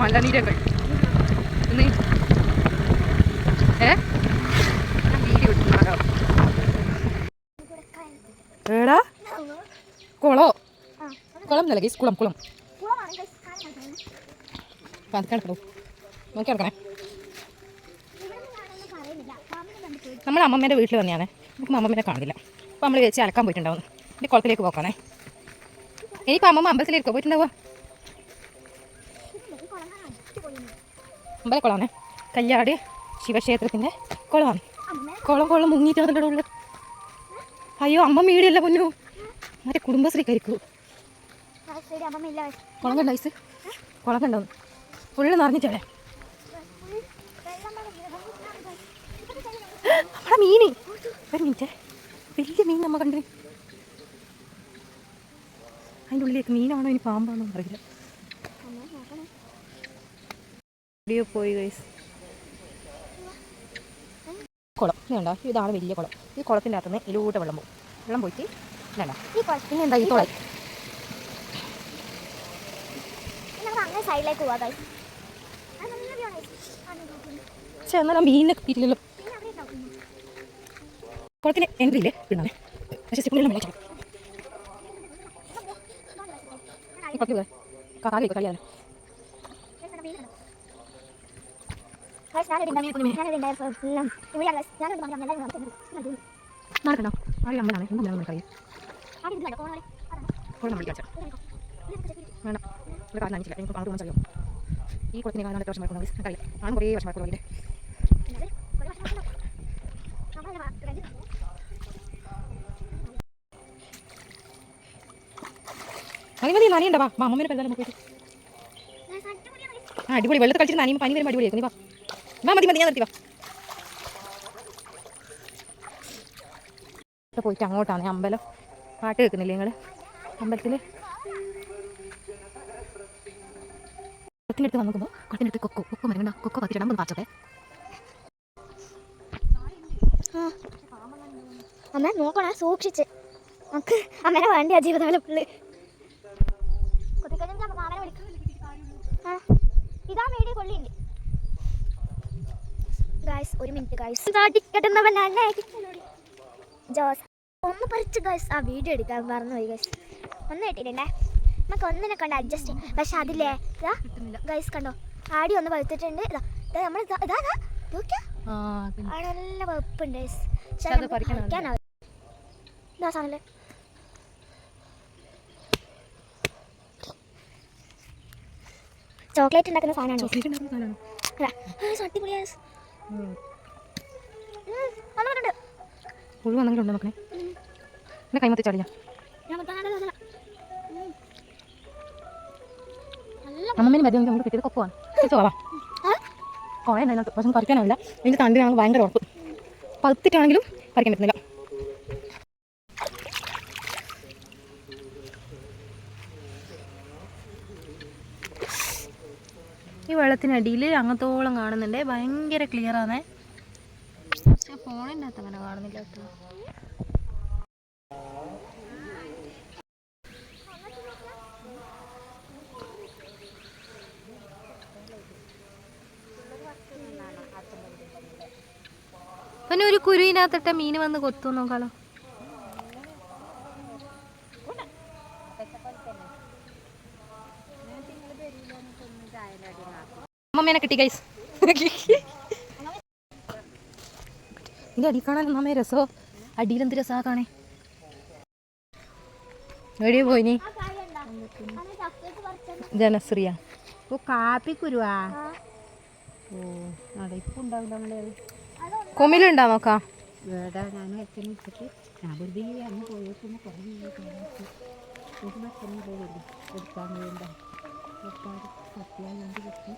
മലനീരങ്ങൾ video ഏടാ കുളോ കുളം എന്നല്ല ഗൈസ് കുളം കുളം കിടക്കണോ നോക്കി കിടക്കണേ. നമ്മൾ അമ്മമ്മേൻ്റെ വീട്ടിൽ തന്നെയാണ്. നമുക്ക് അമ്മമ്മേനെ കാണില്ല. അപ്പോൾ നമ്മൾ ചേച്ചി അലക്കാൻ പോയിട്ടുണ്ടാവും. എൻ്റെ കുളത്തിലേക്ക് പോക്കാണേ. ഇനിയിപ്പോൾ അമ്മമ്മ അമ്പലത്തിലേക്ക് പോയിട്ടുണ്ടാവുക. അമ്പലക്കുളമാണ്. കല്യാട് ശിവക്ഷേത്രത്തിൻ്റെ കുളമാണ്. കുളം മുങ്ങിയിട്ട് അതിൻ്റെ ഉള്ളിൽ. അയ്യോ അമ്മ മീടിയല്ല പൊന്നു, മറ്റേ കുടുംബശ്രീ കരിക്കൂ. കുളം കണ്ട ഐസ്, കുളം കണ്ടോന്ന് ഫുള്ള് നിറഞ്ഞിട്ടേ. നമ്മുടെ മീന് ഒരു മിനിറ്റ്, വലിയ മീൻ നമ്മ കണ്ടു. അതിൻ്റെ ഉള്ളിലേക്ക് മീനാണോ ഇനി പാമ്പാണോ അറിയില്ല. വീഡിയോ പോയി ഗൈസ്. കുളം ഇതുണ്ടോ, ഇതാണ് വലിയ കുളം. ഈ കുളത്തിൻ്റെ അകത്തുനിന്ന് ഇതിലൂടെ വെള്ളം പോകും. വെള്ളം പോയിട്ട് ഇതണ്ട പിന്നെ എന്താ ഈ തുള സൈഡിലേക്ക് പോവാ. പക്ഷെ എന്നാലും മീനിനെ കിട്ടിയില്ലല്ലോ. കുളത്തിന് എൻട്രി ഇല്ലേ ഇടുന്നാണ്. പക്ഷേ സ്റ്റിപ്പിനെല്ലാം വെള്ളം ഈ കുളത്തിൽ കാലി കളിയാണ്. നടക്കണോ ആരും അമ്മനാണ് എന്താണ് കളി വേണം ഇവിടെ കാലം അനിച്ചില്ല. എനിക്ക് പണം തോന്നാൻ ഈ കുളത്തിന് കാലം എത്ര വർഷം നടക്കുന്നത് കളി ആണ്. കുറേ വർഷം നടക്കുള്ളൂ. അതിന് മതി നനിയുണ്ടവാ അമ്മമ്മേനെ പെരുന്നാലും പോയിട്ട്. അടിപൊളി വെള്ളത്തിൽ കളിച്ചിട്ട് നനിയും പനി വരുമ്പോൾ അടിപൊളിയായിരിക്കും. നീ വാ മതി ഞാൻ നിർത്തി വാ. പോയിട്ട് അങ്ങോട്ടാണ് അമ്പലം. പാട്ട് കേൾക്കുന്നില്ലേ നിങ്ങൾ അമ്പലത്തിൽ? കുളത്തിനടുത്ത് നോക്കുമ്പോൾ കുളത്തിനടുത്ത് കൊക്കോ മരണ്ട. കൊക്കോ കത്തിട്ട് അമ്പത് പാച്ചൊക്കെ. അമ്മ നോക്കണേ സൂക്ഷിച്ച്. നമുക്ക് അമ്മേനെ വേണ്ടിയാ ജീവിതകാലം ഫുള്ള്. ഇതാ വീഡിയോ കൊള്ളിണ്ട് ഗൈസ്. ഒരു മിനിറ്റ് ഗൈസ്. ജോസ് ഒന്ന് പറിച്ച് ഗൈസ് ആ വീഡിയോ എടുക്കാൻ മറന്നുപോയി ഗൈസ്. ഒന്ന് കിട്ടിയിട്ടുണ്ടേ. നമുക്ക് ഒന്നിനെ കണ്ട് അഡ്ജസ്റ്റ് ചെയ്യും. പക്ഷെ അതില്ലേ ഇതാ ഗൈസ് കണ്ടോ ആടി ഒന്ന് പഴുത്തിട്ടുണ്ട്. ഇതാ നമ്മൾ ഇതാ നോക്കിയാ നല്ല വെപ്പുണ്ട് ഗൈസ്. ഇതാ സാധനല്ലേ ചോക്ലേറ്റ് ഉണ്ടാക്കുന്ന സാധനമാണ്. പുഴു വന്നെങ്കിലുണ്ടോ നോക്കണേ. എന്നെ കൈമത്തി ചാടില്ല. അമ്മമ്മേന് മരുന്ന് നമുക്ക് കിട്ടിയത് കൊക്കുവാണ്. ചോളാം കുറേ അതിനകത്ത് പക്ഷെ പറിക്കാനാവില്ല. ഇതിൻ്റെ തണ്ടിനാണെങ്കിൽ ഭയങ്കര ഉറപ്പ്. പഴുത്തിട്ടാണെങ്കിലും പറിക്കാൻ പറ്റുന്നില്ല. ഈ വെള്ളത്തിനടിയിൽ അങ്ങത്തോളം കാണുന്നുണ്ട്. ഭയങ്കര ക്ലിയർ ആണ്. പക്ഷെ ഫോണിൻ്റെ അകത്ത് അങ്ങനെ കാണുന്നില്ല കേട്ടോ. പിന്നെ ഒരു കുരുവിനകത്തിട്ട മീൻ വന്ന് കൊത്തു നോക്കാലോ. അമ്മമ്മേനെ കിട്ടി ഗൈസ്. ഇതിൻ്റെ അടി കാണാൻ അമ്മമ്മേ രസമോ. അടിയിലെന്ത് രസമാ കാണേ. എവിടെയോ പോയിനി ജനശ്രീയ. ഓ കാപ്പിക്കുരുവാ. ഓ അവിടെ ഇപ്പം ഉണ്ടാവില്ല. നമ്മളെ കൊമ്മിലുണ്ടാ നോക്കാം. വേടാ ഞാൻ വെച്ചിട്ട് ഞാൻ വെറുതെ അന്ന് പോയേക്കുന്ന കുറേ എടുക്കാൻ വേണ്ട സത്യം കൊണ്ട് കിട്ടി.